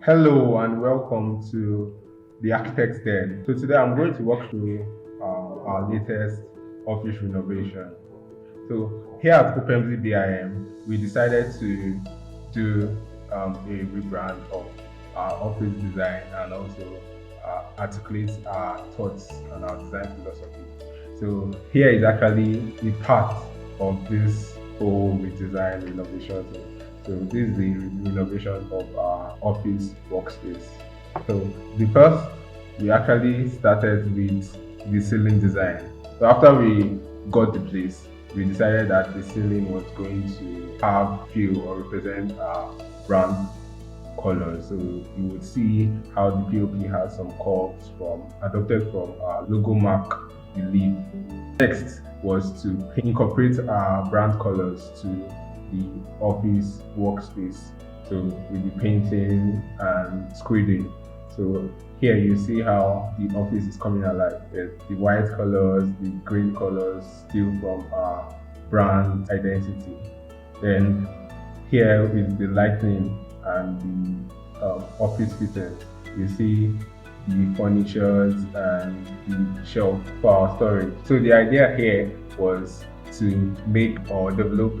Hello and welcome to the Architect's Den. So today I'm going to walk through our latest office renovation. So here at OpenMZ BIM, we decided to do a rebrand of our office design and also articulate our thoughts and our design philosophy. So here is actually a part of this whole redesign renovation thing. So this is the renovation of our office workspace. So the first, we actually started with the ceiling design. So after we got the place, we decided that the ceiling was going to have feel or represent our brand colors. So you would see how the POP has some curves adopted from our logo mark relief. Next was to incorporate our brand colors to the office workspace. So with the painting and screening. So here you see how the office is coming alive. There's the white colors, the green colors still from our brand identity. Then here with the lighting and the office fittings, you see the furnitures and the shelf for our storage. So the idea here was to make or develop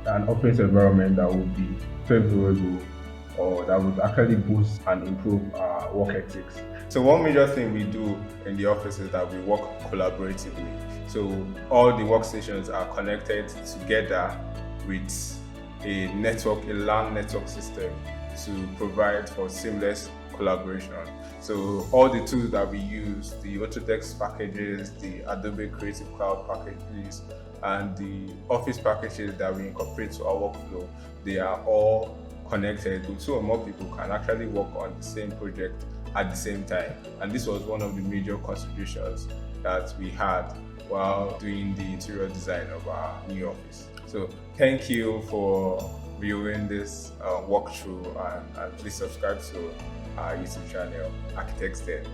an office environment that would be favorable or that would actually boost and improve our work ethics. So one major thing we do in the office is that we work collaboratively. So all the workstations are connected together with a LAN network system to provide for seamless collaboration. So all the tools that we use, the Autodesk packages, the Adobe Creative Cloud packages, and the Office packages that we incorporate to our workflow, they are all connected with two or more people can actually work on the same project at the same time. And this was one of the major contributions that we had while doing the interior design of our new office. So thank you for viewing this walkthrough and please subscribe to our YouTube channel, Architect's Den.